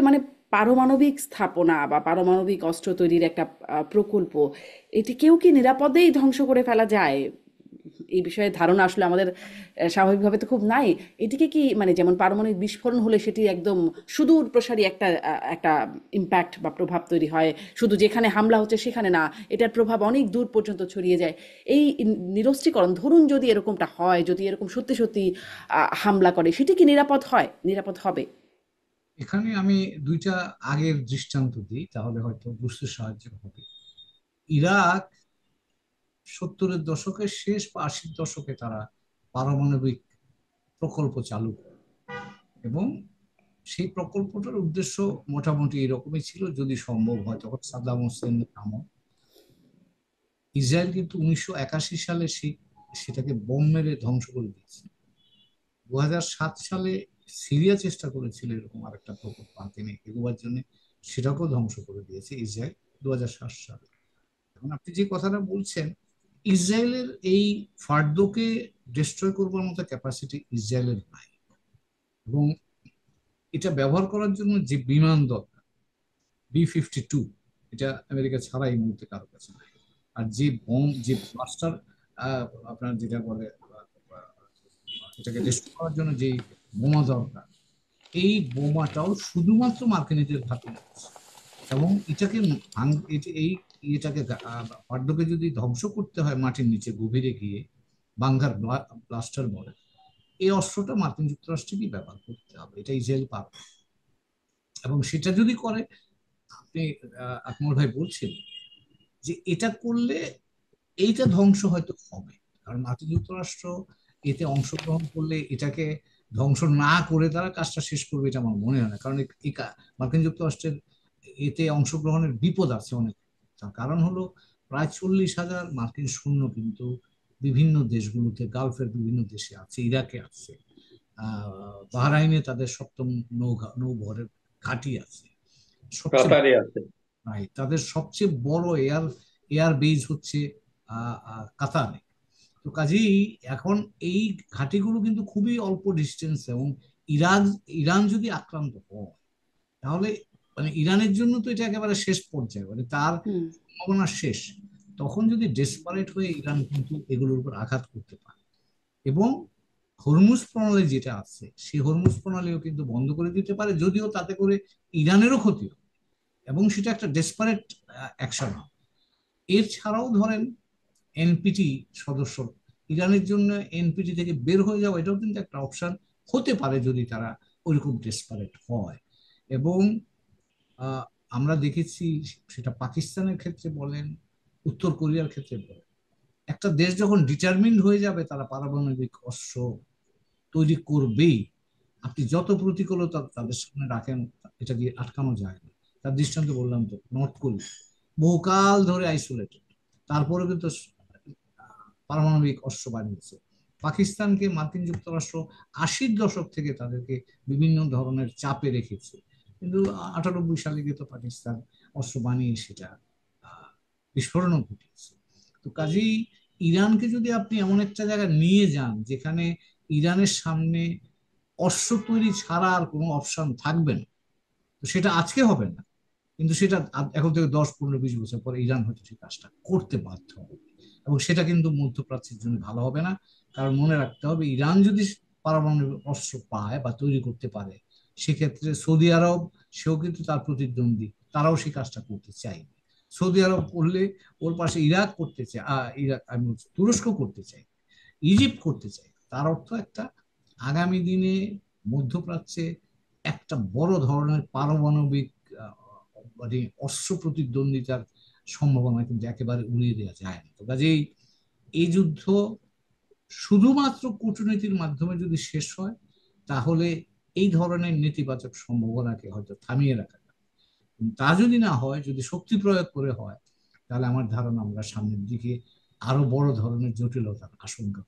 মানে পারমাণবিক স্থাপনা বা পারমাণবিক অস্ত্র তৈরির একটা প্রকল্প, এটি কেউ কি নিরাপদেই ধ্বংস করে ফেলা যায়? এই বিষয়ে ধারণা আসলে আমাদের স্বাভাবিকভাবে তো খুব নাই। এটিকে কি মানে যেমন পারমাণবিক বিস্ফোরণ হলে সেটি একদম সুদূর প্রসারী একটা ইম্প্যাক্ট বা প্রভাব তৈরি হয়, শুধু যেখানে হামলা হচ্ছে সেখানে না, এটার প্রভাব অনেক দূর পর্যন্ত ছড়িয়ে যায়। এই নিরস্ত্রীকরণ, ধরুন যদি এরকমটা হয়, যদি এরকম সত্যি সত্যি হামলা করে, সেটি কি নিরাপদ হয়, নিরাপদ হবে? এখানে আমি দুইটা আগের দৃষ্টান্ত দিই, তাহলে হয়তো বুঝতে সাহায্য হবে। ইরাক 70-এর দশকের শেষ বা 80-র দশকে তারা পারমাণবিক প্রকল্প চালু করে, এবং সেই প্রকল্পটার উদ্দেশ্য মোটামুটি এরকমই ছিল, যদি সম্ভব হয়। তখন সাদ্দাম হোসেনের আমল। ইসরায়েল কিন্তু 1981 সালে সেটাকে বোম মেরে ধ্বংস করে দিয়েছে। 2007 সালে সিরিয়া চেষ্টা করেছিল এরকম আরেকটা প্রকল্প হাতে নিয়ে এগোবার জন্য, সেটাকেও ধ্বংস করে দিয়েছে ইসরায়েল 2007 সালে। এখন আপনি যে কথাটা বলছেন, ইসরায়েলের এই ফার্দোকে ডিস্ট্রয় করবার মতো ক্যাপাসিটি ইসরায়েলের নাই, এবং এটা ব্যবহার করার জন্য যে বিমান দরকার, B-52, এটা আমেরিকা ছাড়া এই মুহূর্তে কারো কাছে নাই। আর যে বোম, যে ব্লাস্টার, আপনার যেটা বলে, এটাকে ডিস্ট্রয় করার জন্য যে বোমা দরকার, এই বোমাটাও শুধুমাত্র মার্কিনীদের হাতে আছে। এবং এটাকে এই এটাকে পাড্ডকে যদি ধ্বংস করতে হয় মাটির নিচে গভীরে গিয়ে, বাংকার ব্লাস্টার বলে, এই অস্ত্রটা মার্কিন যুক্তরাষ্ট্রকেই ব্যবহার করতে হবে, এটা ইসরায়েল পারবে। এবং সেটা যদি করে, আপনি আকমল ভাই বলছেন যে এটা করলে এইটা ধ্বংস হয়তো হবে, কারণ মার্কিন যুক্তরাষ্ট্র এতে অংশগ্রহণ করলে এটাকে ধ্বংস না করে তারা কাজটা শেষ করবে, এটা আমার মনে হয় না। কারণ মার্কিন যুক্তরাষ্ট্রের এতে অংশগ্রহণের বিপদ আছে অনেক। তার কারণ হলো, প্রায় 40,000 মার্কিন সৈন্য কিন্তু বিভিন্ন দেশগুলোতে, গালফের বিভিন্ন দেশে আছে, ইরাকে আছে, বাহরাইনে তাদের 7ম নৌবহরের ঘাঁটি আছে, সবচেয়ে কাতারে আছে। তাদের সবচেয়ে বড় এয়ার বেজ হচ্ছে কাতারে। তো কাজেই এখন এই ঘাঁটিগুলো কিন্তু খুবই অল্প ডিস্টেন্স, এবং ইরান ইরান যদি আক্রান্ত হয়, তাহলে মানে ইরানের জন্য তো এটা একেবারে শেষ পর্যায়ে, মানে তার হুম। সম্ভাবনা শেষ। তখন যদি ডেসপারেট হয়ে ইরান কিন্তু এগুলোর উপর আঘাত করতে পারে, এবং হরমুজ প্রণালী যেটা আছে সেই হরমুজ প্রণালীও কিন্তু বন্ধ করে দিতে পারে, যদিও তাতে করে ইরানেরও ক্ষতি হবে, এবং সেটা একটা ডেসপারেট অ্যাকশন হবে। এছাড়াও ধরেন এনপিটি সদস্য, ইরানের জন্য এনপিটি থেকে বের হয়ে যাওয়া, এটাও কিন্তু একটা অপশন হতে পারে যদি তারা ওইরকম ডেসপারেট হয়। এবং আহ, আমরা দেখেছি, সেটা পাকিস্তানের ক্ষেত্রে বলেন, উত্তর কোরিয়ার ক্ষেত্রে বলেন, একটা দেশ যখন ডিটারমিন্ড হয়ে যাবে তারা পারমাণবিক অস্ত্র তৈরি করবেই, আপনি যত প্রতিকূলতা তাদের সামনে রাখেন, এটা দিয়ে আটকানো যায় না। তার দৃষ্টান্ত বললাম তো, নর্থ কোরিয়া বহুকাল ধরে আইসোলেটেড, তারপরে কিন্তু পারমাণবিক অস্ত্র বানিয়েছে। পাকিস্তানকে মার্কিন যুক্তরাষ্ট্র 80-র দশক থেকে তাদেরকে বিভিন্ন ধরনের চাপে রেখেছে, কিন্তু 98 সালে গিয়ে তো পাকিস্তান অস্ত্র বানিয়ে সেটা আহ, বিস্ফোরণও ঘটিয়েছে। তো কাজেই ইরানকে যদি আপনি এমন একটা জায়গায় নিয়ে যান যেখানে ইরানের সামনে অস্ত্র তৈরি ছাড়া আর কোনো অপশন থাকবে না, তো সেটা আজকে হবে না, কিন্তু সেটা এখন থেকে 10, 15, 20 বছর পরে ইরান হয়তো সেই কাজটা করতে বাধ্য হবে, এবং সেটা কিন্তু মধ্যপ্রাচ্যের জন্য ভালো হবে না। কারণ মনে রাখতে হবে, ইরান যদি পারমাণবিক অস্ত্র পায় বা তৈরি করতে পারে, সেক্ষেত্রে সৌদি আরব, সেও কিন্তু তার প্রতিদ্বন্দ্বী, তারাও সেই কাজটা করতে চাইবে। সৌদি আরব করলে ওর পাশে ইরাক করতে চায়, ইরাক আমি বলছি, তুরস্ক করতে চাই, ইজিপ্ট করতে চাই। তার অর্থ একটা আগামী দিনে মধ্যপ্রাচ্যে একটা বড় ধরনের পারমাণবিক আহ, মানে অস্ত্র প্রতিদ্বন্দ্বিতার সম্ভাবনা কিন্তু একেবারে উড়িয়ে দেওয়া যায় না। তো কাজেই এই যুদ্ধ শুধুমাত্র কূটনীতির মাধ্যমে যদি শেষ হয়, তাহলে এই ধরনের নেতিবাচক সম্ভাবনাকে হয়তো থামিয়ে রাখা যায়। তা যদি না হয়, যদি শক্তি প্রয়োগ করে হয়, তাহলে আমার ধারণা আমরা সামনের দিকে আরো বড় ধরনের জটিলতার আশঙ্কা